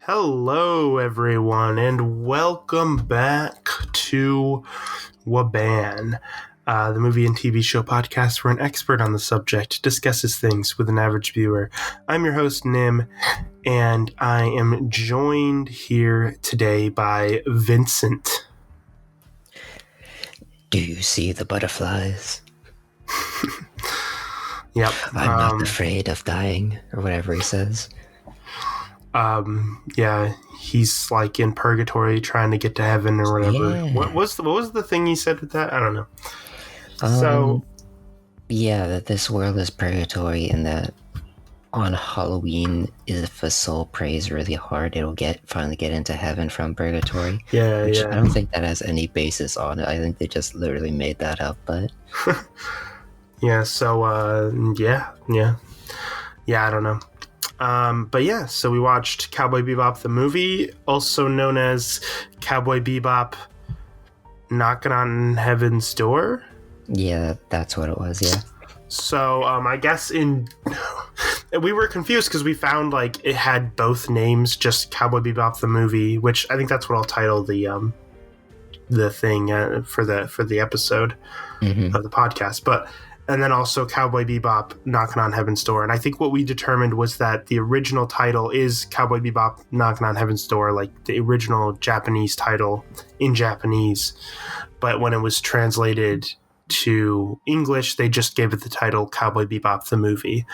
Hello, everyone, and welcome back to WABAN, the movie and TV show podcast where an expert on the subject discusses things with an average viewer. I'm your host, Nim, and I am joined here today by Vincent. Do you see the butterflies? Yep. I'm not afraid of dying, or whatever he says. Yeah, he's like in purgatory trying to get to heaven or whatever. Yeah. What was the thing he said with that? I don't know. That this world is purgatory, and that on Halloween, if a soul prays really hard, it'll finally get into heaven from purgatory. Yeah, which yeah. I don't think that has any basis on it. I think they just literally made that up, but yeah. So I don't know. So we watched Cowboy Bebop the movie, also known as Cowboy Bebop Knocking on Heaven's Door. Yeah, that's what it was, yeah. So I guess we were confused because we found like it had both names, just Cowboy Bebop the movie, which I think that's what I'll title the thing for the episode of the podcast, and then also Cowboy Bebop Knocking on Heaven's Door. And I think what we determined was that the original title is Cowboy Bebop Knocking on Heaven's Door, like the original Japanese title in Japanese. But when it was translated to English, they just gave it the title Cowboy Bebop the movie.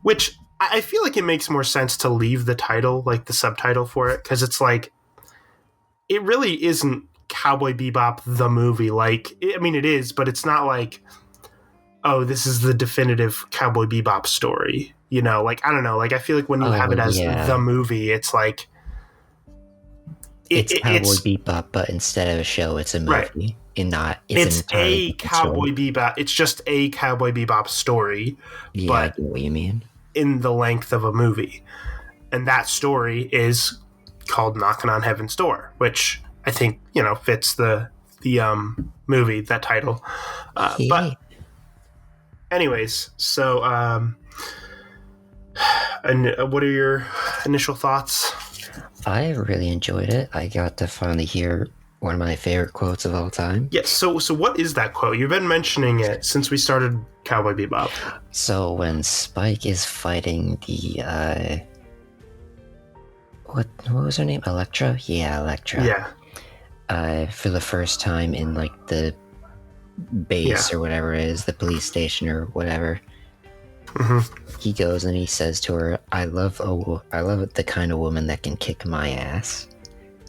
Which I feel like it makes more sense to leave the title, like the subtitle for it, because it's like, it really isn't Cowboy Bebop the movie. Like, I mean, it is, but it's not like, oh, this is the definitive Cowboy Bebop story. You know, like, I don't know. Like, I feel like when you have it as the movie, it's like, it's Cowboy Bebop, but instead of a show, it's a movie. Right. It's a Cowboy Bebop. It's just a Cowboy Bebop story. Yeah, but I get what you mean. In the length of a movie. And that story is called Knocking on Heaven's Door, which I think, fits the movie, that title. But anyways, so and what are your initial thoughts? I really enjoyed it. I got to finally hear one of my favorite quotes of all time. Yes, so what is that quote? You've been mentioning it since we started Cowboy Bebop. So when Spike is fighting the what was her name? Electra? Yeah, Electra. Yeah. For the first time in like the base or whatever it is, the police station or whatever. Mm-hmm. He goes and he says to her, I love the kind of woman that can kick my ass.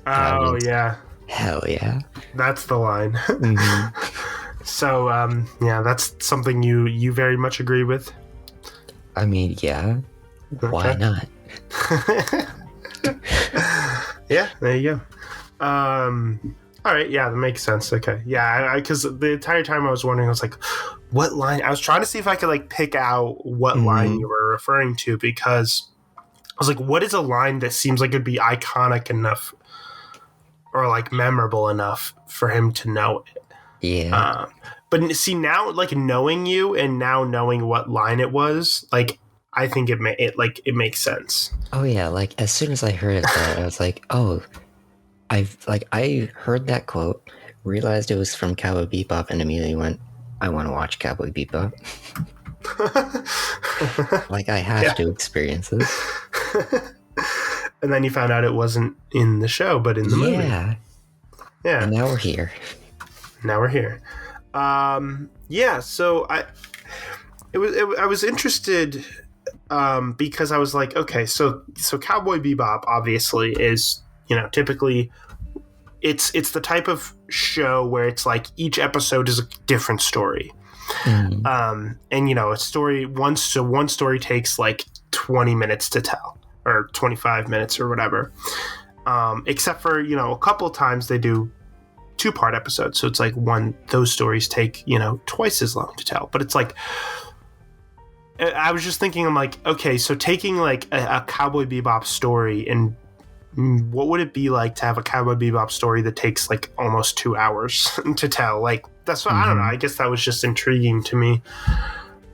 Oh, yeah. Hell yeah. That's the line. Mm-hmm. So, that's something you very much agree with? I mean, yeah. Okay. Why not? Yeah, there you go. All right, yeah, that makes sense. Okay, yeah, because the entire time I was wondering, I was like, what line? I was trying to see if I could like pick out what line you were referring to, because I was like, what is a line that seems like it'd be iconic enough or like memorable enough for him to know it? Yeah. But see, now like knowing you and now knowing what line it was, like I think it makes sense. Oh yeah, like as soon as I heard it, I was like, oh. I heard that quote, realized it was from Cowboy Bebop, and immediately went, I want to watch Cowboy Bebop. Like, I have to experience this. And then you found out it wasn't in the show, but in the movie. Yeah. And now we're here. So I was interested because I was like, okay, so Cowboy Bebop obviously is, typically it's the type of show where it's like each episode is a different story. Mm-hmm. And a story, one story takes like 20 minutes to tell, or 25 minutes or whatever. Except for, a couple times they do 2-part episodes. So it's like those stories take, twice as long to tell. But it's like, I was just thinking, I'm like, okay, so taking like a Cowboy Bebop story, and what would it be like to have a Cowboy Bebop story that takes like almost 2 hours to tell? Like, that's what, I don't know. I guess that was just intriguing to me.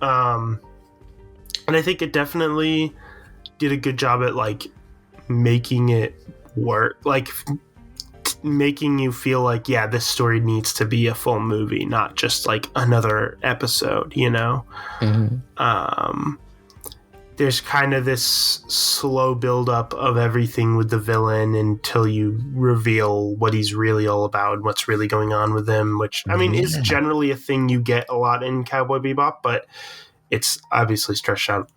And I think it definitely did a good job at like making it work, like making you feel like, yeah, this story needs to be a full movie, not just like another episode, you know? There's kind of this slow buildup of everything with the villain until you reveal what he's really all about and what's really going on with him, which, I mean, is generally a thing you get a lot in Cowboy Bebop, but it's obviously stretched out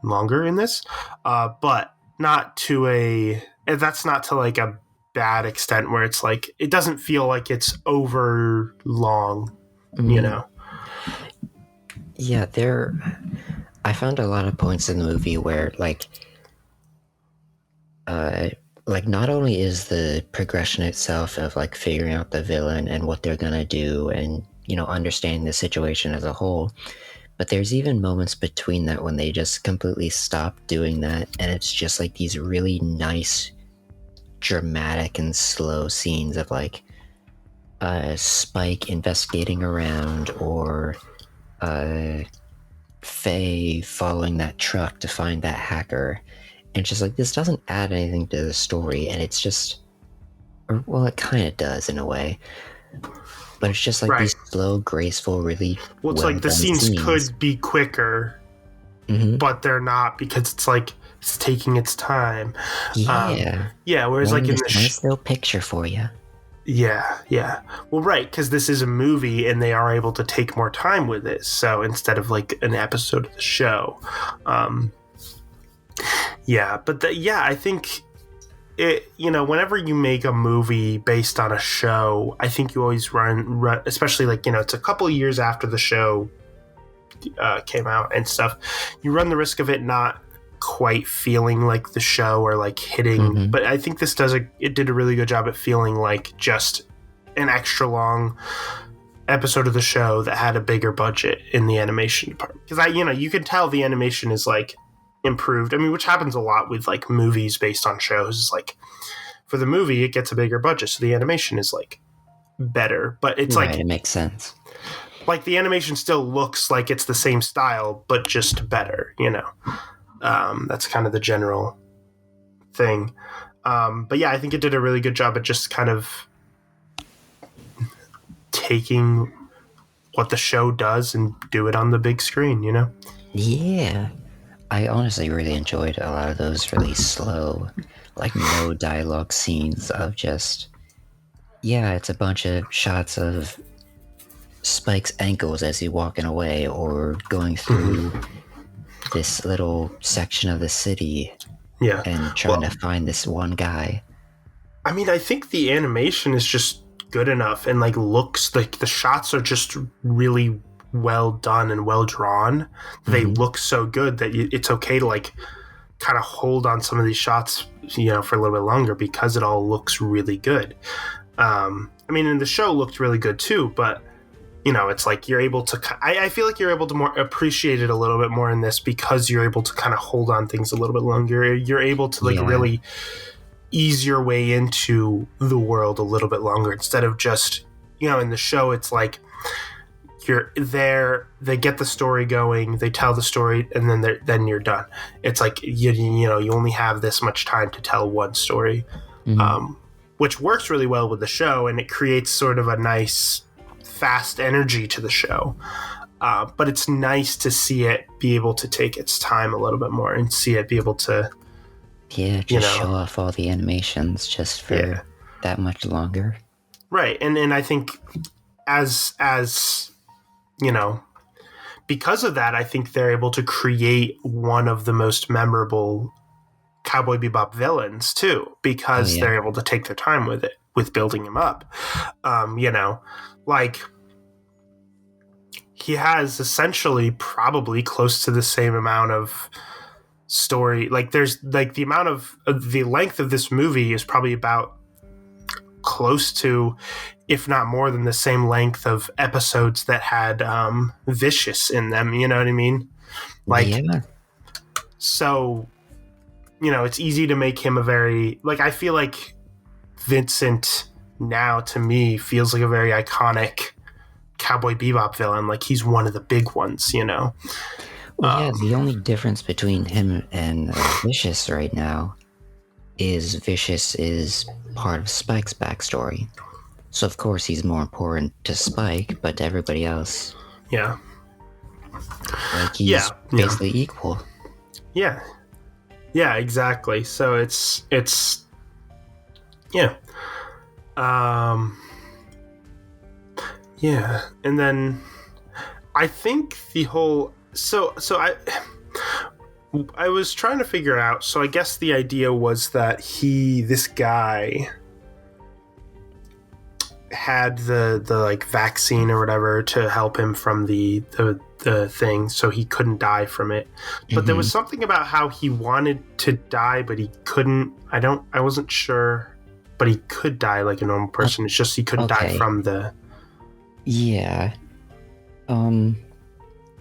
longer in this. But not to that's not to like a bad extent where it's like, it doesn't feel like it's over long, you know? Yeah, I found a lot of points in the movie where like not only is the progression itself of like figuring out the villain and what they're gonna do and, you know, understanding the situation as a whole, but there's even moments between that when they just completely stop doing that, and it's just like these really nice, dramatic and slow scenes of like Spike investigating around, or Faye following that truck to find that hacker, and just like, this doesn't add anything to the story, and it's just, or, well, it kind of does in a way, but it's just like these slow, graceful, really it's like the scenes could be quicker, but they're not, because it's like it's taking its time. Whereas like in this nice little picture for you. Yeah. Well, right, because this is a movie and they are able to take more time with it. So instead of like an episode of the show, I think it. You know, whenever you make a movie based on a show, I think you always run, especially like, you know, it's a couple years after the show came out and stuff. You run the risk of it not quite feeling like the show or like hitting, but I think this it did a really good job at feeling like just an extra long episode of the show that had a bigger budget in the animation department, because you can tell the animation is like improved. I mean, which happens a lot with like movies based on shows, is like for the movie it gets a bigger budget, so the animation is like better, but it's like, it makes sense, like the animation still looks like it's the same style but just better, you know. That's kind of the general thing. But yeah, I think it did a really good job at just kind of taking what the show does and do it on the big screen, you know? Yeah. I honestly really enjoyed a lot of those really slow, like no dialogue scenes of just, it's a bunch of shots of Spike's ankles as he's walking away or going through this little section of the city and trying to find this one guy. I mean, I think the animation is just good enough, and like looks like the shots are just really well done and well drawn. They look so good that it's okay to like kind of hold on some of these shots, you know, for a little bit longer, because it all looks really good. I mean, and the show looked really good too, but you know, it's like you're able to, I feel like you're able to more appreciate it a little bit more in this, because you're able to kind of hold on things a little bit longer. You're able to like really ease your way into the world a little bit longer, instead of just, you know, in the show, it's like you're there, they get the story going, they tell the story, and then you're done. It's like, you know, you only have this much time to tell one story, which works really well with the show, and it creates sort of a nice fast energy to the show, but it's nice to see it be able to take its time a little bit more and see it be able to show off all the animations just for that much longer, right? And I think as you know, because of that, I think they're able to create one of the most memorable Cowboy Bebop villains too, because they're able to take their time with it, with building him up. You know, like he has essentially probably close to the same amount of story. Like there's like the amount of the length of this movie is probably about close to, if not more than the same length of episodes that had Vicious in them. You know what I mean? Like, so, you know, it's easy to make him a very, like, I feel like Vincent now to me feels like a very iconic Cowboy Bebop villain. Like he's one of the big ones, you know? Well, yeah, the only difference between him and Vicious right now is Vicious is part of Spike's backstory. So, of course, he's more important to Spike, but to everybody else, Yeah. like, he's basically equal. Yeah. Yeah, exactly. So it's yeah. Yeah, and then I think the whole so I was trying to figure out, so I guess the idea was that this guy had the like vaccine or whatever to help him from the thing, so he couldn't die from it. But there was something about how he wanted to die but he couldn't. I wasn't sure, but he could die like a normal person. It's just he couldn't die from the... Yeah.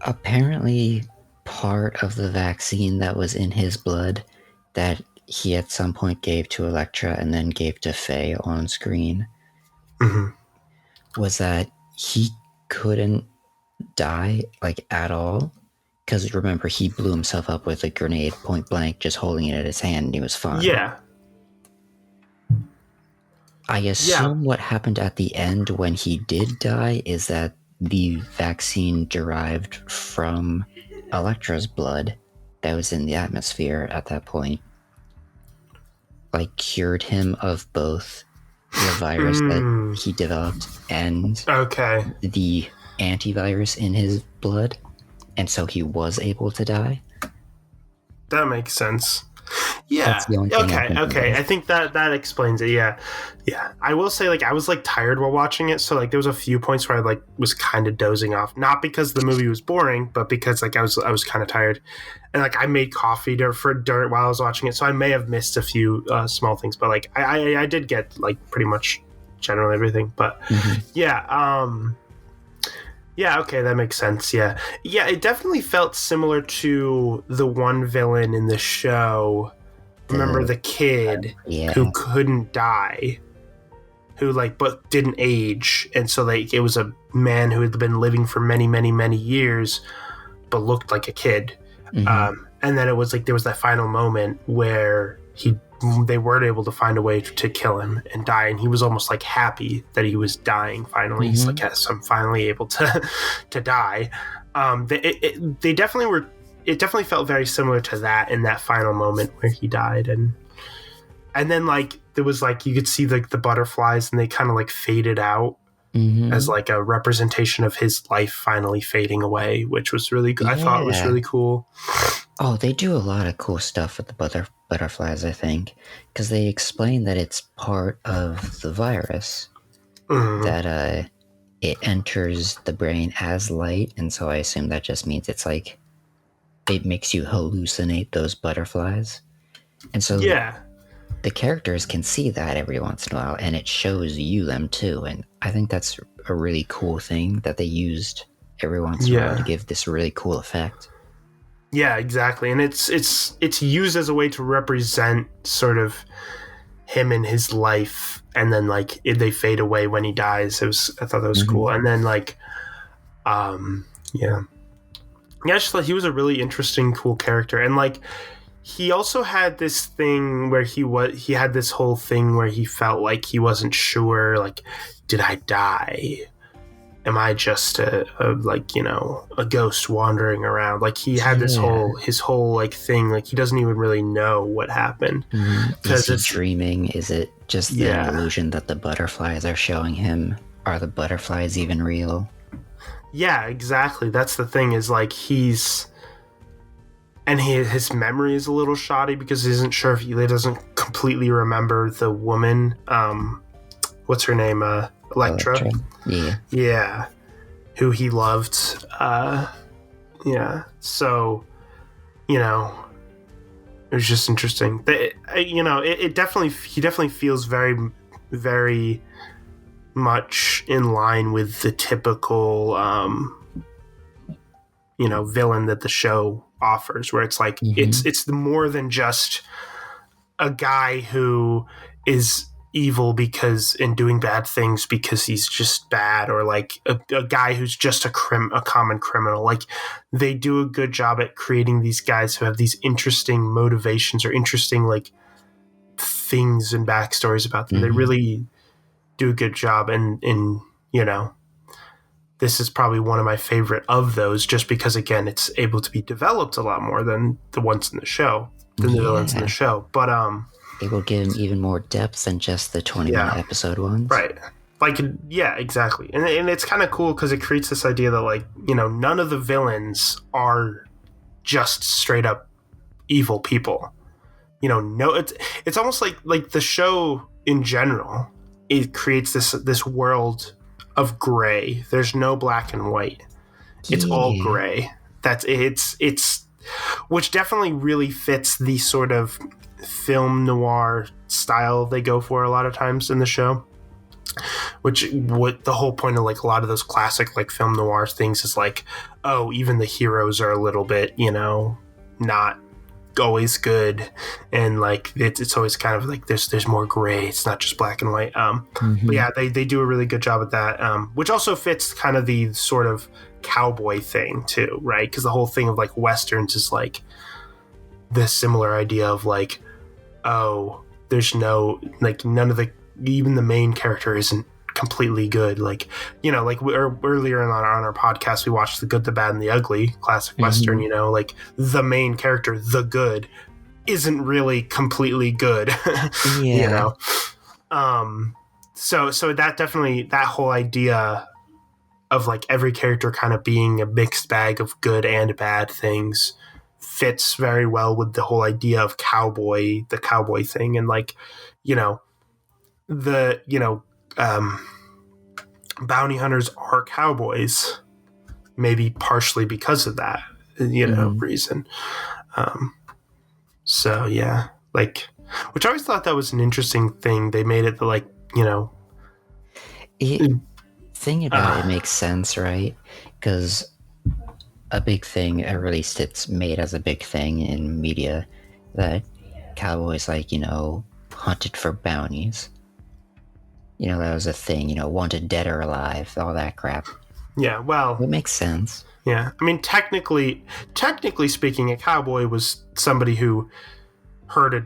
Apparently part of the vaccine that was in his blood that he at some point gave to Elektra and then gave to Faye on screen was that he couldn't die, like, at all. Because remember, he blew himself up with a grenade point blank, just holding it in his hand, and he was fine. Yeah. I assume what happened at the end when he did die is that the vaccine derived from Elektra's blood that was in the atmosphere at that point, like, cured him of both the virus that he developed and the antivirus in his blood, and so he was able to die. That makes sense. Yeah. Okay. I think that explains it. Yeah. I will say, like, I was like tired while watching it, so like there was a few points where I like was kind of dozing off, not because the movie was boring, but because like I was kind of tired, and like I made coffee while I was watching it, so I may have missed a few small things, but like I did get like pretty much generally everything. But yeah, okay, that makes sense. Yeah, it definitely felt similar to the one villain in the show. Remember the kid who couldn't die, who like but didn't age, and so like it was a man who had been living for many, many, many years, but looked like a kid. And then it was like there was that final moment where they weren't able to find a way to kill him and die, and he was almost like happy that he was dying finally. He's like, yes, I'm finally able to die. They definitely were. It definitely felt very similar to that in that final moment where he died, and then like there was like you could see like the butterflies and they kind of like faded out as like a representation of his life finally fading away, which was really good. I thought it was really cool. Oh, they do a lot of cool stuff with the butterflies, I think, because they explain that it's part of the virus, that it enters the brain as light, and so I assume that just means it's like it makes you hallucinate those butterflies. And so the characters can see that every once in a while, and it shows you them too, and I think that's a really cool thing that they used every once in a while to give this really cool effect. Yeah, exactly. And it's used as a way to represent sort of him in his life, and then like they fade away when he dies. I thought that was cool. And then like I just thought he was a really interesting, cool character. And like he also had this thing where he had this whole thing where he felt like he wasn't sure, like, did I die? Am I just a ghost wandering around? Like he had his whole like thing, like he doesn't even really know what happened. Is he dreaming? Is it just the illusion that the butterflies are showing him? Are the butterflies even real? Yeah, exactly. That's the thing, is like his memory is a little shoddy because he isn't sure if he doesn't completely remember the woman. What's her name? Elektra. Yeah. Who he loved. So, it was just interesting. He definitely feels very, very much in line with the typical, villain that the show offers, where it's like it's more than just a guy who is evil because and doing bad things because he's just bad, or like a guy who's just a common criminal. Like they do a good job at creating these guys who have these interesting motivations or interesting like things and backstories about them. They really do a good job, and you know, this is probably one of my favorite of those, just because again it's able to be developed a lot more than the ones in the show, the villains in the show. But it will give him even more depth than just the 20-minute episode ones. Right. Like, yeah, exactly. And it's kind of cool because it creates this idea that, like, you know, none of the villains are just straight up evil people. You know, no, it's almost like the show in general, it creates this world of gray. There's no black and white. It's all gray. It's which definitely really fits the sort of film noir style they go for a lot of times in the show, which what the whole point of like a lot of those classic like film noir things is like, oh, even the heroes are a little bit, you know, not always good, and like it's always kind of like there's more gray. It's not just black and white. But yeah, they do a really good job at that, which also fits kind of the sort of cowboy thing too, right? Because the whole thing of like westerns is like this similar idea of like, oh, there's no, like, none of the, even the main character isn't completely good. Like, you know, like earlier on our podcast, we watched The Good, the Bad, and the Ugly, classic Western, you know, like the main character, the good, isn't really completely good, you know? So that definitely, that whole idea of like every character kind of being a mixed bag of good and bad things fits very well with the whole idea of the cowboy thing. And like, you know, bounty hunters are cowboys, maybe partially because of that, you know, reason. So yeah, like, which I always thought that was an interesting thing. They made it the, like, you know, thing about it makes sense, right? Because a big thing, or at least it's made as a big thing in media, that cowboys, like, you know, hunted for bounties. You know, that was a thing, you know, wanted dead or alive, all that crap. Yeah, well, it makes sense. Yeah, I mean, technically speaking, a cowboy was somebody who herded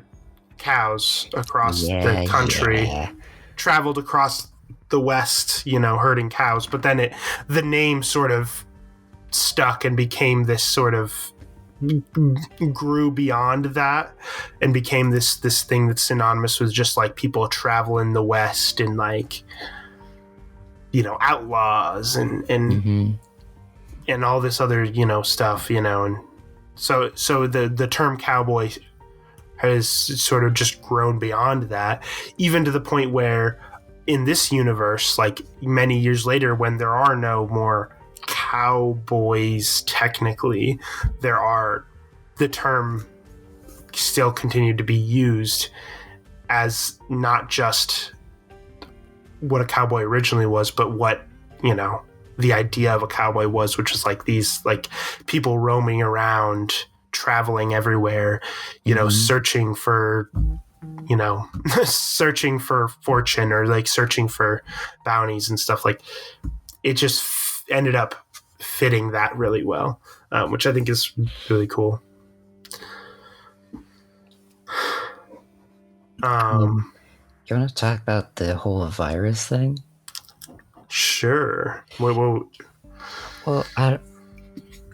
cows across the country, traveled across the West, you know, herding cows. But then the name sort of stuck and became this sort of grew beyond that and became this thing that's synonymous with just like people traveling the West and like, you know, outlaws and all this other, you know, stuff, you know. And so the term cowboy has sort of just grown beyond that, even to the point where in this universe, like many years later, when there are no more cowboys technically, the term still continued to be used as not just what a cowboy originally was, but what, you know, the idea of a cowboy was, which is like these like people roaming around, traveling everywhere, you know, searching for, you know, searching for fortune or like searching for bounties and stuff. Like it just ended up fitting that really well, which I think is really cool. You want to talk about the whole virus thing? Sure. Well,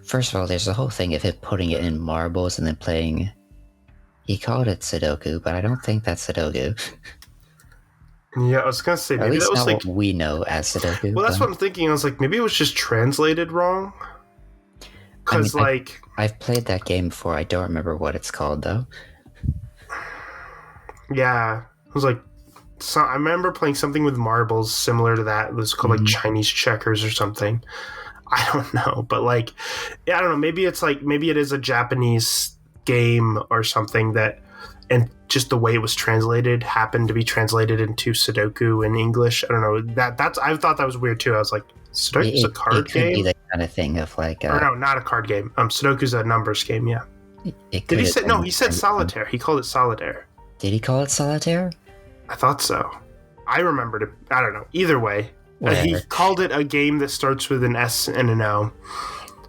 first of all, there's the whole thing of him putting it in marbles and then playing. He called it Sudoku, but I don't think that's Sudoku. Yeah, I was gonna say maybe at least that was not like what we know as Sudoku. Well, that's what I'm thinking. I was like, maybe it was just translated wrong. Because I've played that game before. I don't remember what it's called though. Yeah, it was like, so I remember playing something with marbles similar to that. It was called like Chinese checkers or something. I don't know, but like, yeah, I don't know. Maybe it is a Japanese game or something that, and just the way it was translated happened to be translated into Sudoku in English. I don't know. I thought that was weird too. I was like, Sudoku's a card game. It could be that kind of thing of like. Or no, not a card game. Sudoku's a numbers game. Yeah. Did he say no? He said solitaire. He called it solitaire. Did he call it solitaire? I thought so. I remembered it. I don't know. Either way, he Whatever. called it a game that starts with an S and an O.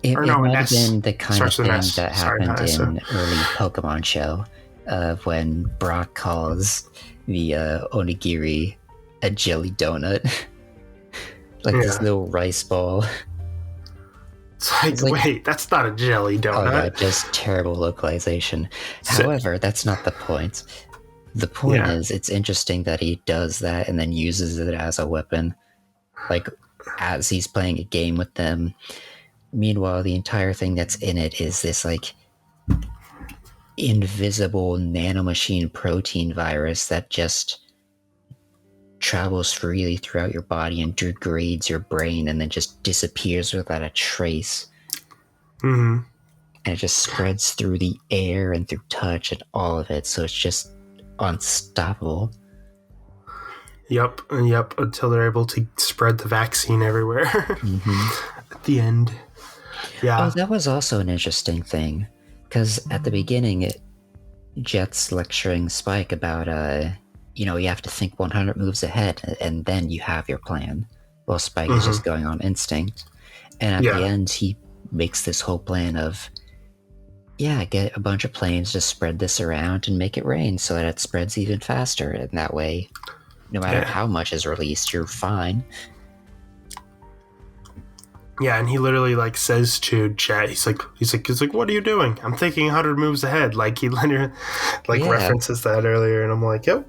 It Or no, an might have S. been the kind of Starts with an thing S. that Sorry, happened not S. in early Pokemon show, when Brock calls the onigiri a jelly donut, like this little rice ball. It's like, wait, that's not a jelly donut. Oh yeah, just terrible localization. However, that's not the point. The point is, it's interesting that he does that and then uses it as a weapon, like as he's playing a game with them. Meanwhile, the entire thing that's in it is this like invisible nanomachine protein virus that just travels freely throughout your body and degrades your brain and then just disappears without a trace. Mm-hmm. And it just spreads through the air and through touch and all of it, so it's just unstoppable. Yep, until they're able to spread the vaccine everywhere. At the end. Yeah. Oh, that was also an interesting thing, because at the beginning, Jet's lecturing Spike about, you have to think 100 moves ahead, and then you have your plan. Well, Spike is just going on instinct. And at the end, he makes this whole plan of, get a bunch of planes to spread this around and make it rain so that it spreads even faster. And that way, no matter how much is released, you're fine. Yeah, and he literally like says to Jet, he's like, what are you doing? I'm thinking 100 moves ahead. Like he literally references that earlier, and I'm like, yep.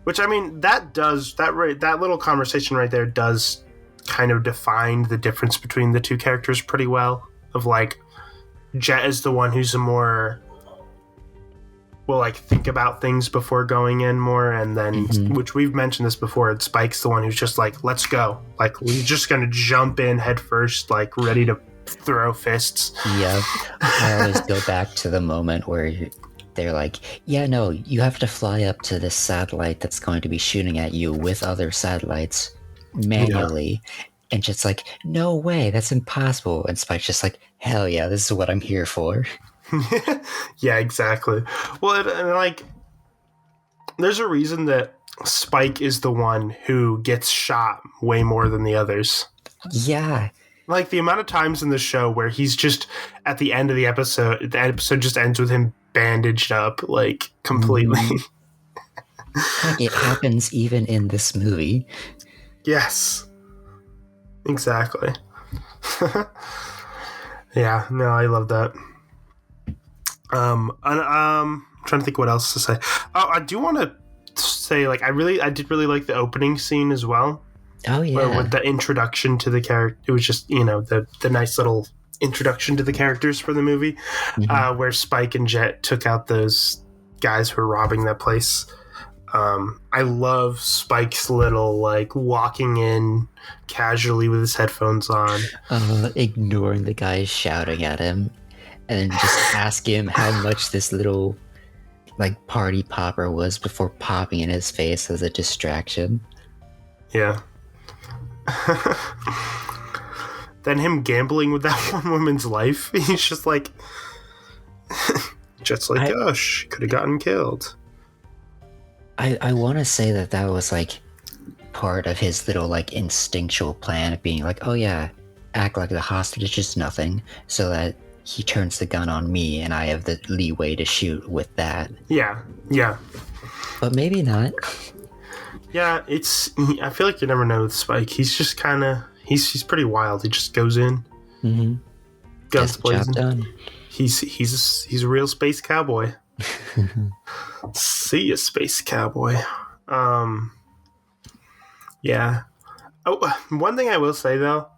Which I mean, that little conversation right there does kind of define the difference between the two characters pretty well. Of like, Jet is the one who's more will like think about things before going in more, and then which we've mentioned this before, Spike's the one who's just like, let's go, like we're just gonna jump in head first, like ready to throw fists. Yeah, I always go back to the moment where they're like, you have to fly up to this satellite that's going to be shooting at you with other satellites manually. And just like, no way, that's impossible. And Spike's just like, hell yeah, this is what I'm here for. Yeah, exactly. Well, and like, there's a reason that Spike is the one who gets shot way more than the others. Yeah. Like, the amount of times in the show where he's just, at the end of the episode just ends with him bandaged up, like, completely. Like, it happens even in this movie. Yes. Exactly. Yeah, no, I love that. I'm trying to think what else to say. Oh, I do want to say, like, I did really like the opening scene as well. Oh yeah, where with the introduction to the character, it was just the nice little introduction to the characters for the movie, where Spike and Jet took out those guys who were robbing that place. I love Spike's little like walking in casually with his headphones on, ignoring the guys shouting at him, and then just ask him how much this little like party popper was before popping in his face as a distraction. Yeah. Then him gambling with that one woman's life. He's just like, she could have gotten killed. I want to say that was like part of his little like instinctual plan of being like, oh yeah, act like the hostage is nothing, so that he turns the gun on me and I have the leeway to shoot with that. Yeah. But maybe not. Yeah, I feel like you never know with Spike. He's just kind of, he's pretty wild. He just goes in, guns blazing. He's a real space cowboy. See ya, space cowboy. Yeah. Oh, one thing I will say though,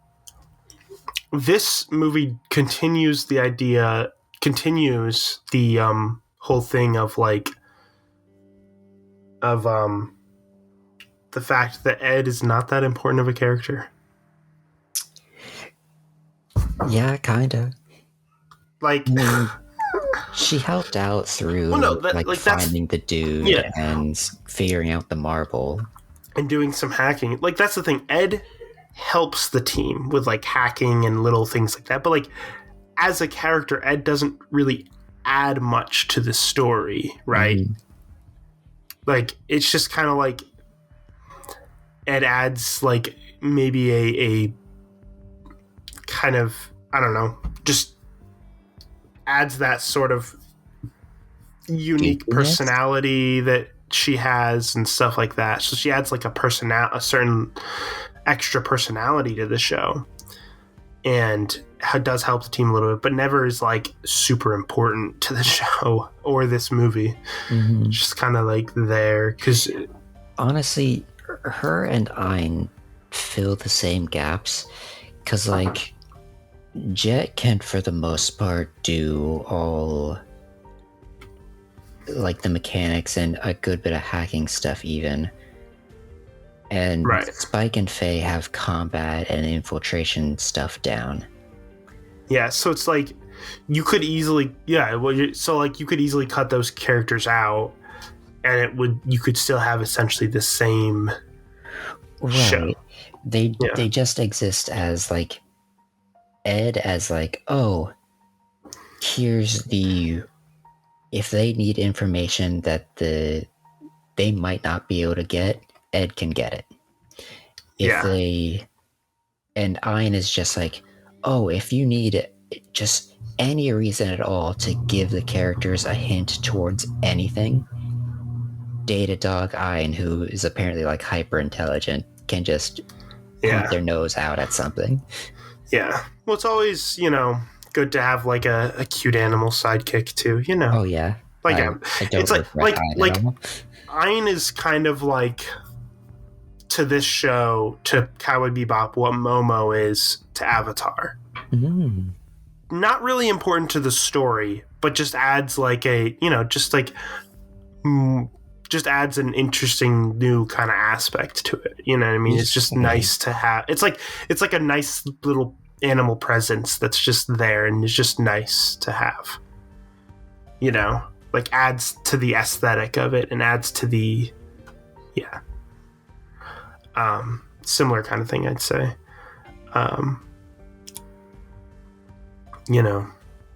this movie continues the whole thing of like, the fact that Ed is not that important of a character. Yeah, kinda. Like, she helped out through finding the dude and figuring out the marble and doing some hacking. Like, that's the thing. Ed helps the team with like hacking and little things like that. But like, as a character, Ed doesn't really add much to the story, right? Like, it's just kind of like it adds like maybe a kind of, I don't know, just adds that sort of unique personality that she has and stuff like that. So she adds like a certain extra personality to the show, and does help the team a little bit, but never is like super important to the show or this movie. Mm-hmm. Just kind of like there, because honestly, her and Ein fill the same gaps, because like Jet can for the most part do all like the mechanics and a good bit of hacking stuff even, and Spike and Faye have combat and infiltration stuff down. Yeah, so it's like you could easily you could easily cut those characters out, and you could still have essentially the same show. They just exist as like Ed as like, oh, here's the, if they need information that they might not be able to get, Ed can get it. And Ein is just like, oh, if you need just any reason at all to give the characters a hint towards anything, Datadog Ein, who is apparently like hyper intelligent, can just point their nose out at something. Yeah. Well, it's always, good to have like a cute animal sidekick too, Oh yeah. Like I don't, it's like Ein is kind of like, to this show, to Cowboy Bebop, what Momo is to Avatar. Mm. Not really important to the story, but just adds like just adds an interesting new kind of aspect to it. You know what I mean? It's just nice to have. It's like a nice little animal presence that's just there, and it's just nice to have. Like adds to the aesthetic of it and adds to the similar kind of thing, I'd say.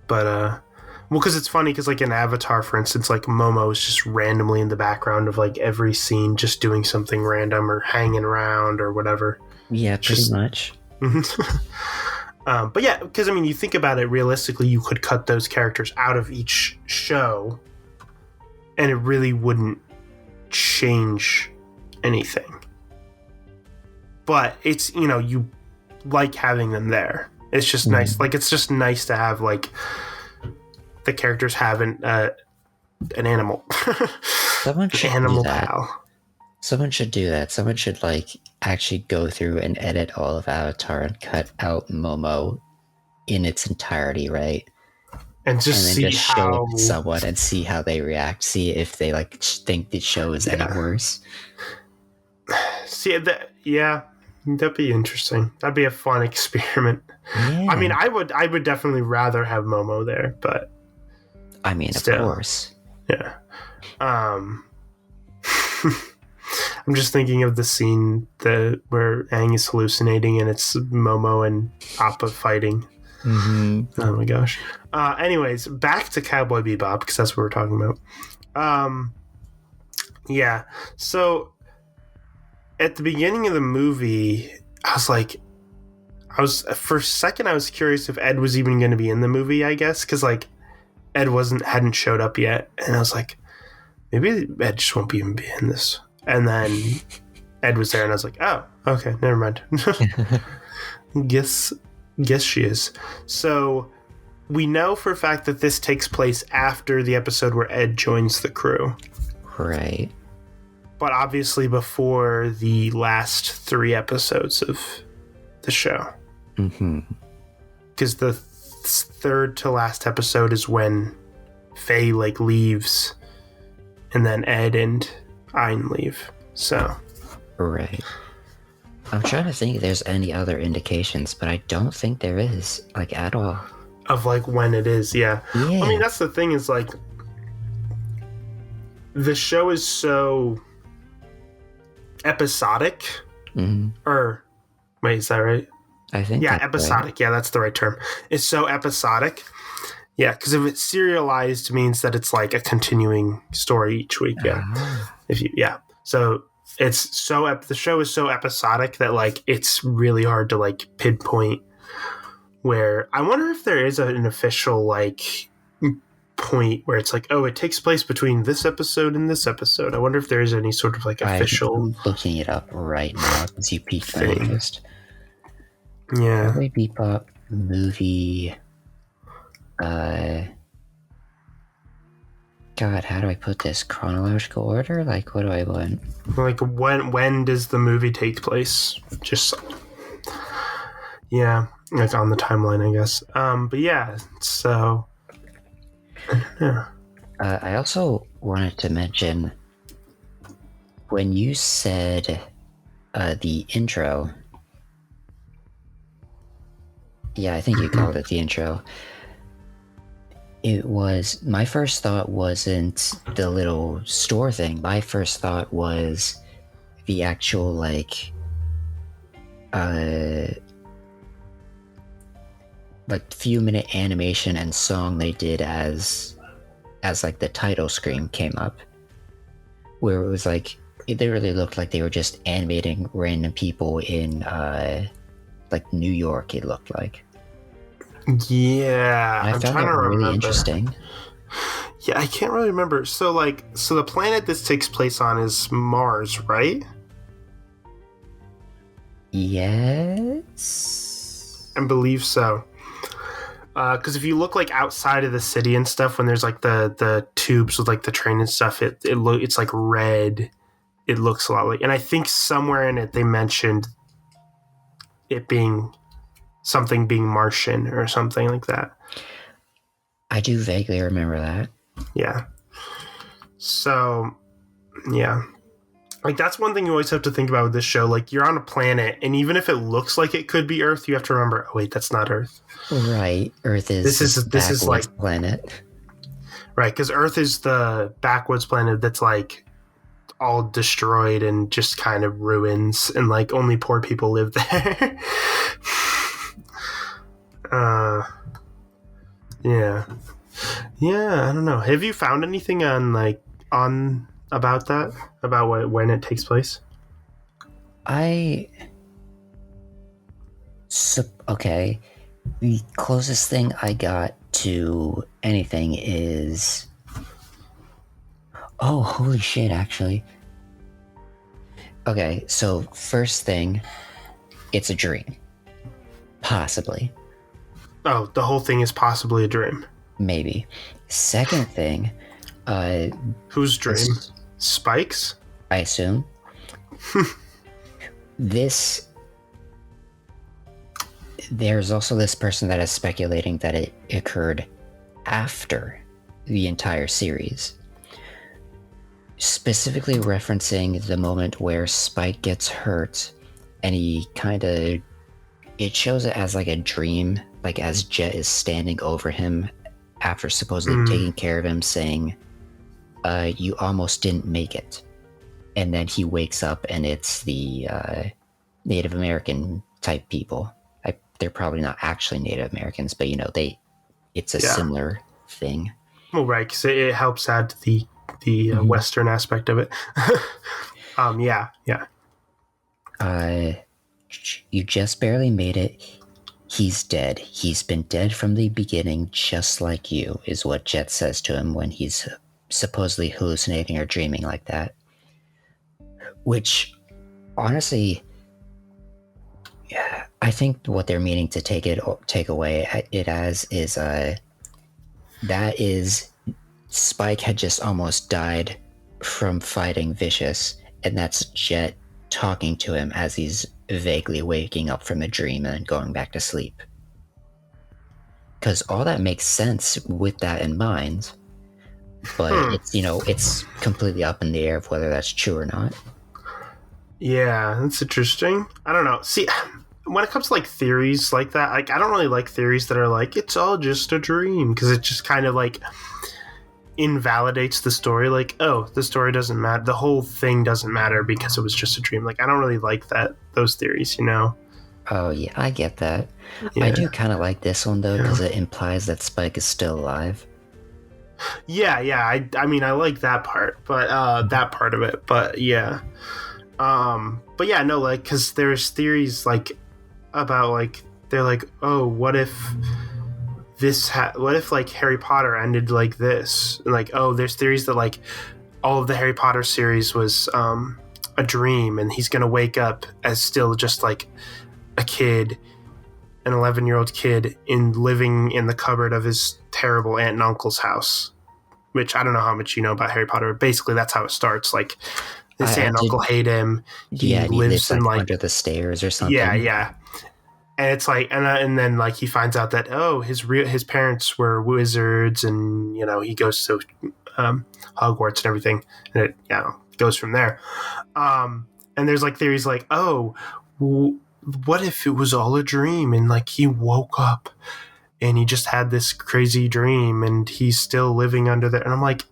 But because it's funny, because like in Avatar, for instance, like Momo is just randomly in the background of like every scene, just doing something random or hanging around or whatever. Yeah, pretty much. But yeah, because I mean, you think about it realistically, you could cut those characters out of each show and it really wouldn't change anything. But it's, you like having them there. It's just nice. Like, it's just nice to have like the characters have an animal. Someone should animal do that. pal. Someone should do that. Someone should like actually go through and edit all of Avatar and cut out Momo in its entirety, right? And just show it to someone and see how they react. See if they like think the show is any worse. See that? Yeah, that'd be interesting. That'd be a fun experiment. Yeah. I mean, I would definitely rather have Momo there, but I mean, still, of course. Yeah. I'm just thinking of the scene where Aang is hallucinating and it's Momo and Appa fighting. Mm-hmm. Oh my gosh. Anyways, back to Cowboy Bebop, because that's what we're talking about. Yeah. So at the beginning of the movie, for a second I was curious if Ed was even going to be in the movie, I guess, because like Ed hadn't showed up yet, and I was like, maybe Ed just won't even be in this. And then Ed was there, and I was like, oh, okay, never mind. Guess she is. So we know for a fact that this takes place after the episode where Ed joins the crew. Right. But obviously before the last 3 episodes of the show. Mm-hmm. Because the third to last episode is when Faye like leaves, and then Ed and Ein leave. So. Right. I'm trying to think if there's any other indications, but I don't think there is, like, at all. Of, like, when it is, yeah. I mean, that's the thing, is, like, the show is so episodic. Mm-hmm. Or, wait, is that right? I think yeah, episodic. Right. Yeah, that's the right term. It's so episodic. Yeah, because if it's serialized, means that it's, like, a continuing story each week, yeah. So the show is so episodic that like it's really hard to like pinpoint where. I wonder if there is an official like point where it's like, oh, it takes place between this episode and this episode. I wonder if there is any sort of like official. I'm looking it up right now because you piqued my interest. Yeah. Cowboy Bebop movie. God, how do I put this? Chronological order? Like, what do I want? Like, when does the movie take place? Just, yeah, like on the timeline, I guess. But yeah, so, yeah. I also wanted to mention, when you said the intro, yeah, I think you called it the intro. It was, my first thought wasn't the little store thing. My first thought was the actual like few minute animation and song they did as like the title screen came up, where it was like they really looked like they were just animating random people in like New York. It looked like. Yeah, I found that really interesting. Yeah, I can't really remember. So the planet this takes place on is Mars, right? Yes, I believe so. Because if you look like outside of the city and stuff, when there's like the tubes with like the train and stuff, it's like red. It looks a lot like, and I think somewhere in it they mentioned it being something being Martian or something like that. I do vaguely remember that. Yeah. So, yeah. Like, that's one thing you always have to think about with this show. Like, you're on a planet, and even if it looks like it could be Earth, you have to remember, oh, wait, that's not Earth. Right. Earth is this is like planet. Right, because Earth is the backwoods planet that's, like, all destroyed and just kind of ruins, and, like, only poor people live there. Yeah. Yeah, I don't know. Have you found anything on about that? About when it takes place? Okay. The closest thing I got to anything is... Oh, holy shit, actually. Okay, so first thing, it's a dream. Possibly. Oh, the whole thing is possibly a dream. Maybe. Second thing, whose dream? Spike's? I assume. There's also this person that is speculating that it occurred after the entire series. Specifically referencing the moment where Spike gets hurt, and he it shows it as like a dream, like as Jet is standing over him after supposedly taking care of him, saying, you almost didn't make it. And then he wakes up and it's the Native American type people. They're probably not actually Native Americans, but it's a similar thing. Well, right, because it helps add to the Western aspect of it. Yeah. You just barely made it. He's dead. He's been dead from the beginning, just like you, is what Jet says to him when he's supposedly hallucinating or dreaming like that. Which, honestly, I think what they're meaning to take away it as is that is Spike had just almost died from fighting Vicious, and that's Jet talking to him as he's vaguely waking up from a dream and going back to sleep. Because all that makes sense with that in mind, but it's completely up in the air of whether that's true or not. Yeah, that's interesting. I don't know. See, when it comes to like theories like that, like I don't really like theories that are like it's all just a dream, because it just kind of like invalidates the story. Like, oh, the story doesn't matter, the whole thing doesn't matter because it was just a dream. Like, I don't really like those theories, Oh yeah, I get that. Yeah. I do kind of like this one though, because it implies that Spike is still alive. Yeah. I mean, I like that part, but that part of it. But yeah. But yeah, no, like, because there's theories like about like they're like, oh, what if what if like Harry Potter ended like this? And like, oh, there's theories that like all of the Harry Potter series was a dream, and he's gonna wake up as still just like a kid, an 11-year-old kid, living in the cupboard of his terrible aunt and uncle's house. Which I don't know how much you know about Harry Potter, but basically that's how it starts. Like his aunt and uncle hate him. He lives in like under the stairs or something. Yeah. And it's like, and then like he finds out that his parents were wizards, and he goes to Hogwarts and everything, and it goes from there. And there's like theories like, what if it was all a dream, and like he woke up and he just had this crazy dream and he's still living under there? And I'm like,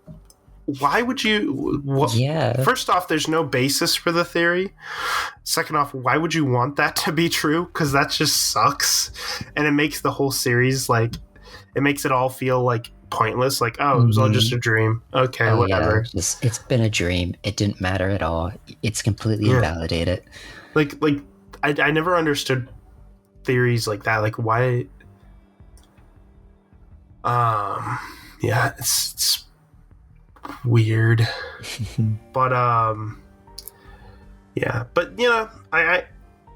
why would you? Yeah. First off, there's no basis for the theory. Second off, why would you want that to be true? Because that just sucks, and it makes the whole series like, it makes it all feel like pointless. Like, it was all just a dream. Okay, whatever. Yeah. It's been a dream. It didn't matter at all. It's completely invalidated. Like I never understood theories like that. Like why? Yeah, it's weird. But yeah, but I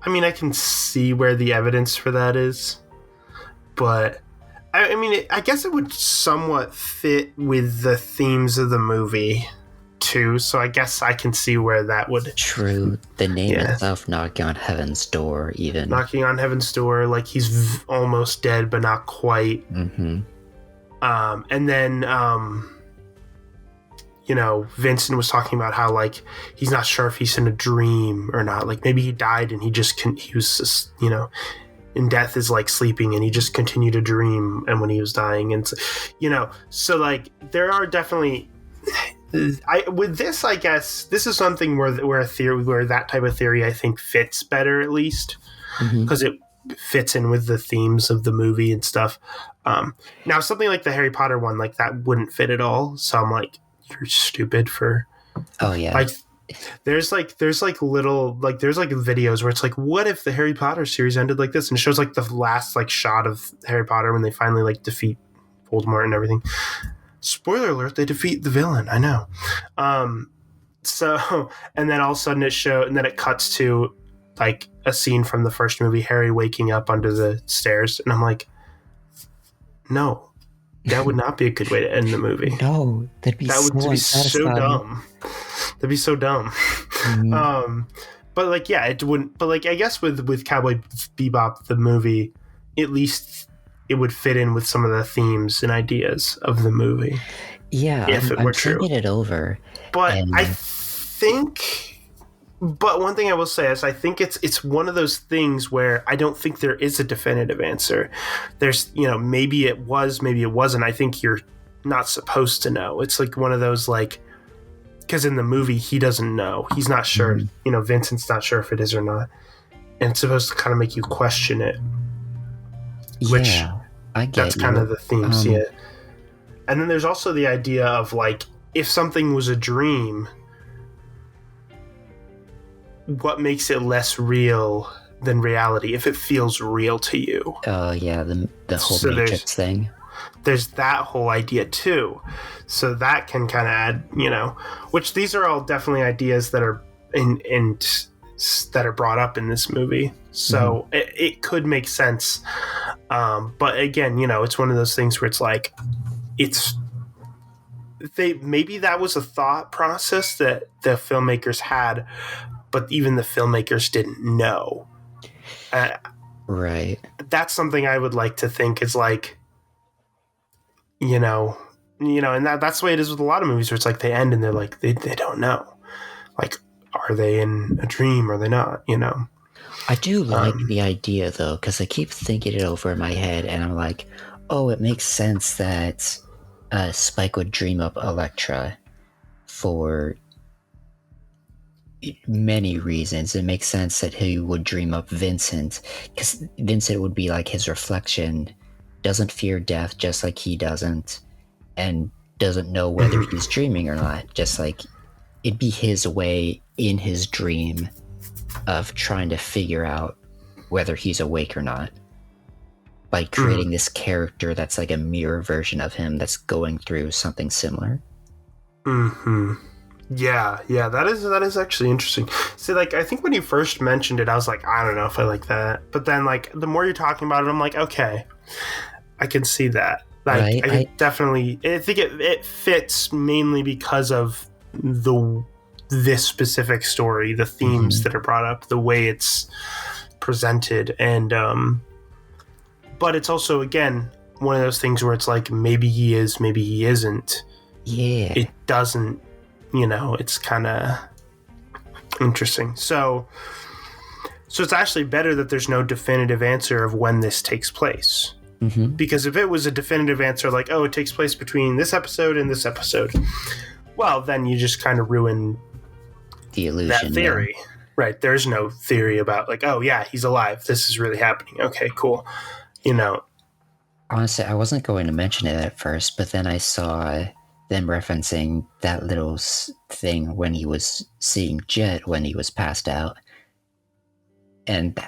mean, I can see where the evidence for that is, but I mean, I guess it would somewhat fit with the themes of the movie too, so I guess I can see where that would. True. The name itself, knocking on heaven's door, even knocking on heaven's door, like he's almost dead but not quite. And then Vincent was talking about how like he's not sure if he's in a dream or not. Like maybe he died and he was just, in death is like sleeping, and he just continued to dream, and when he was dying, and so like there are definitely. With this, I guess this is something where that type of theory I think fits better, at least because it fits in with the themes of the movie and stuff. Now something like the Harry Potter one, like that wouldn't fit at all. So I'm like, you're stupid for. Oh yeah. Like there's little like there's like videos where it's like, what if the Harry Potter series ended like this, and it shows like the last like shot of Harry Potter when they finally like defeat Voldemort and everything. Spoiler alert, they defeat the villain. I know. So, and then all of a sudden and then it cuts to like a scene from the first movie, Harry waking up under the stairs. And I'm like, no, that would not be a good way to end the movie. No, that'd be so dumb. That'd be so dumb. But like, yeah, it wouldn't, but like, I guess with Cowboy Bebop, the movie, at least it would fit in with some of the themes and ideas of the movie. Yeah, if it were true. Thinking it over. But but one thing I will say is I think it's one of those things where I don't think there is a definitive answer. There's, maybe it was, maybe it wasn't. I think you're not supposed to know. It's like one of those, like, because in the movie, he doesn't know. He's not sure. Vincent's not sure if it is or not. And it's supposed to kind of make you question it. Which that's kind of the themes, yeah. And then there's also the idea of like, if something was a dream, what makes it less real than reality if it feels real to you? Oh yeah, the whole Matrix thing. There's that whole idea too. So that can kind of add, which these are all definitely ideas that are that are brought up in this movie. So it could make sense. But again, it's one of those things where it's like, maybe that was a thought process that the filmmakers had, but even the filmmakers didn't know. Right. That's something I would like to think is like, and that's the way it is with a lot of movies where it's like they end and they're like, they don't know. Like, are they in a dream or are they not, I do like the idea, though, because I keep thinking it over in my head, and I'm like, oh, it makes sense that Spike would dream up Elektra for many reasons. It makes sense that he would dream up Vincent, because Vincent would be like his reflection, doesn't fear death just like he doesn't, and doesn't know whether he's dreaming or not. Just like it'd be his way in his dream of trying to figure out whether he's awake or not by creating this character that's like a mirror version of him that's going through something similar. Yeah, that is actually interesting. See, like, I think when you first mentioned it, I was like, I don't know if I like that. But then, like, the more you're talking about it, I'm like, okay, I can see that. Like, Right? I think it fits mainly because of this specific story, the themes that are brought up, the way it's presented, and but it's also, again, one of those things where it's like, maybe he is, maybe he isn't. Yeah. It doesn't, it's kind of interesting. So it's actually better that there's no definitive answer of when this takes place. Because if it was a definitive answer, like, oh, it takes place between this episode and this episode, well, then you just kind of ruin the illusion. That theory. Yeah. Right. There's no theory about, like, oh, yeah, he's alive. This is really happening. Okay, cool. Honestly, I wasn't going to mention it at first, but then I saw them referencing that little thing when he was seeing Jet when he was passed out, and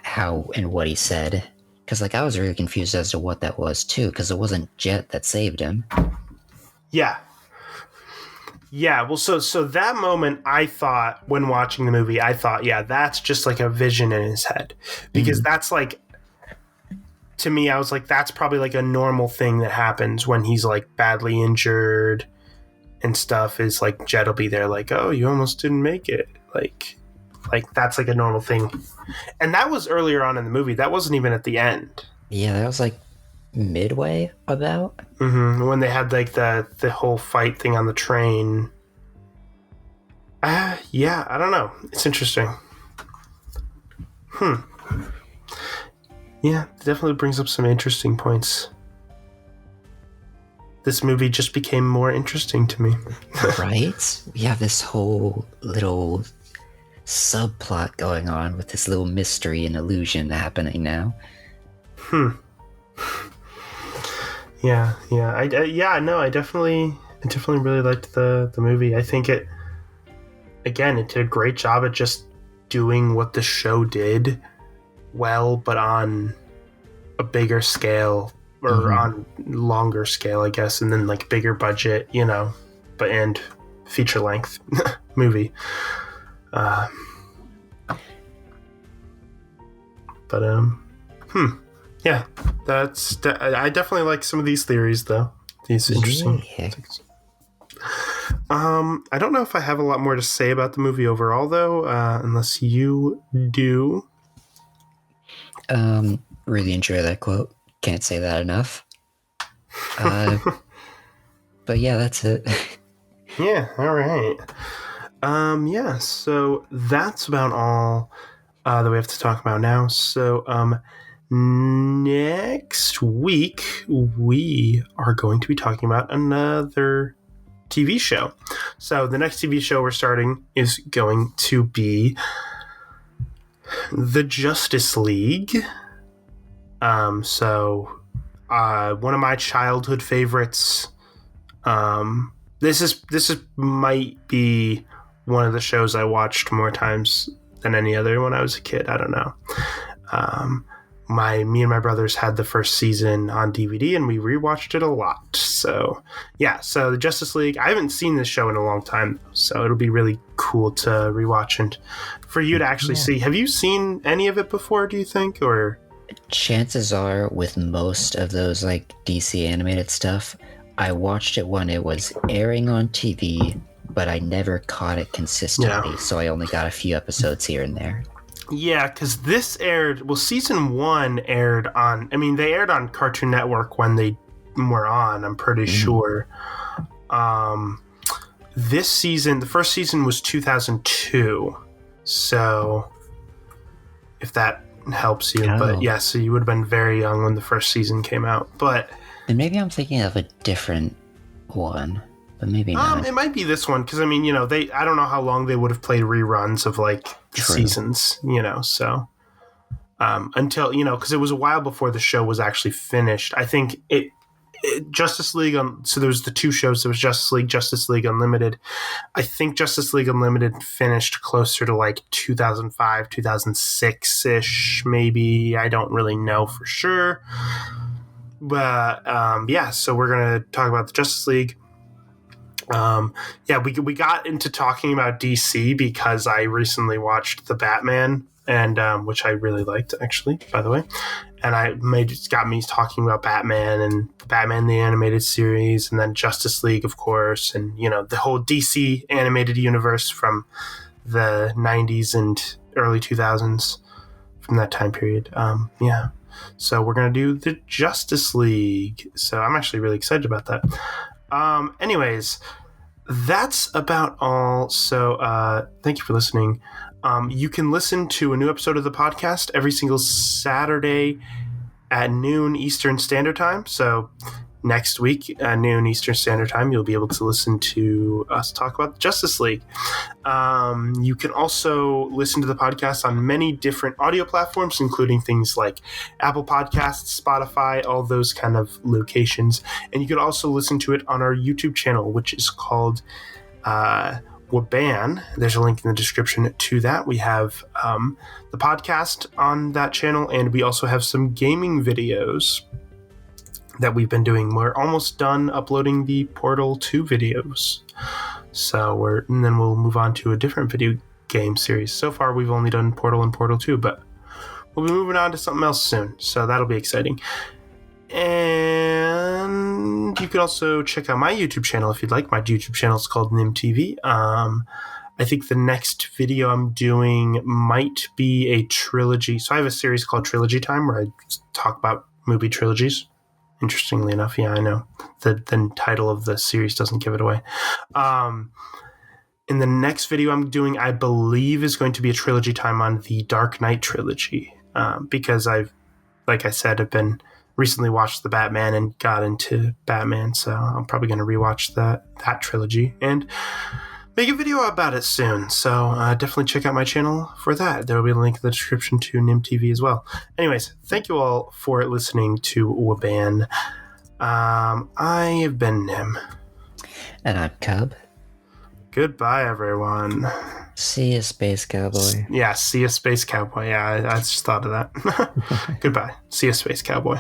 what he said. Because, like, I was really confused as to what that was, too, because it wasn't Jet that saved him. Yeah. Yeah, well, so that moment, I thought, when watching the movie, yeah, that's just, like, a vision in his head. Because that's, like, to me, I was like, that's probably, like, a normal thing that happens when he's, like, badly injured and stuff, is, like, Jet will be there, like, oh, you almost didn't make it. Like that's like a normal thing. And that was earlier on in the movie. That wasn't even at the end. Yeah, that was like midway about. When they had like the whole fight thing on the train. Yeah, I don't know. It's interesting. Yeah, it definitely brings up some interesting points. This movie just became more interesting to me. Right? We have this whole little subplot going on with this little mystery and illusion happening now. Yeah. I definitely really liked the movie. I think it did a great job at just doing what the show did well, but on a bigger scale, or on longer scale, I guess, and then like bigger budget, but and feature length movie. Yeah, I definitely like some of these theories, though. These interesting things. I don't know if I have a lot more to say about the movie overall, though, unless you do. Really enjoy that quote. Can't say that enough. But yeah, that's it. Yeah, all right. Yeah, so that's about all that we have to talk about now. So, next week we are going to be talking about another TV show. So the next TV show we're starting is going to be the Justice League. So one of my childhood favorites. This might be one of the shows I watched more times than any other when I was a kid. I don't know. Me and my brothers had the first season on DVD, and we rewatched it a lot. So yeah, so the Justice League. I haven't seen this show in a long time, so it'll be really cool to rewatch and for you to actually see. Have you seen any of it before, do you think? Or chances are, with most of those like DC animated stuff, I watched it when it was airing on TV, but I never caught it consistently, so I only got a few episodes here and there. Yeah, because this aired... Well, season 1 aired on... I mean, they aired on Cartoon Network when they were on, I'm pretty sure. This season... The first season was 2002. So, if that helps you. Oh. But yeah, so you would have been very young when the first season came out. But... And maybe I'm thinking of a different one. But maybe not. It might be this one, because, I mean, I don't know how long they would have played reruns of, like, the seasons, so... until, because it was a while before the show was actually finished. I think it Justice League so there was the two shows. There was Justice League Unlimited. I think Justice League Unlimited finished closer to like 2005, 2006 ish, maybe. I don't really know for sure, but so we're gonna talk about the Justice League. We got into talking about DC because I recently watched the Batman, and which I really liked, actually, by the way. And it got me talking about Batman and Batman the Animated Series, and then Justice League, of course, and the whole DC animated universe from the 90s and early 2000s, from that time period. So we're gonna do the Justice League. So I'm actually really excited about that. Anyways, that's about all. So thank you for listening. You can listen to a new episode of the podcast every single Saturday at noon Eastern Standard Time. So next week at noon Eastern Standard Time, you'll be able to listen to us talk about the Justice League. You can also listen to the podcast on many different audio platforms, including things like Apple Podcasts, Spotify, all those kind of locations. And you can also listen to it on our YouTube channel, which is called WABAN. There's a link in the description to that. We have the podcast on that channel, and we also have some gaming videos that we've been doing. We're almost done uploading the Portal 2 videos. And then we'll move on to a different video game series. So far, we've only done Portal and Portal 2, but we'll be moving on to something else soon. So that'll be exciting. And you can also check out my YouTube channel if you'd like. My YouTube channel is called Nim TV. I think the next video I'm doing might be a trilogy. So I have a series called Trilogy Time where I talk about movie trilogies. Interestingly enough, yeah, I know. The title of the series doesn't give it away. In the next video I'm doing, I believe, is going to be a Trilogy Time on the Dark Knight trilogy. Because I've been recently watched the Batman and got into Batman, so I'm probably going to rewatch that trilogy and make a video about it soon. So definitely check out my channel for that. There will be a link in the description to Nim TV as well. Anyways, thank you all for listening to WABAN. I have been Nim. And I'm Cub. Goodbye, everyone. See ya, Space Cowboy. Yeah, see ya, Space Cowboy. Yeah, I just thought of that. Goodbye. See ya, Space Cowboy.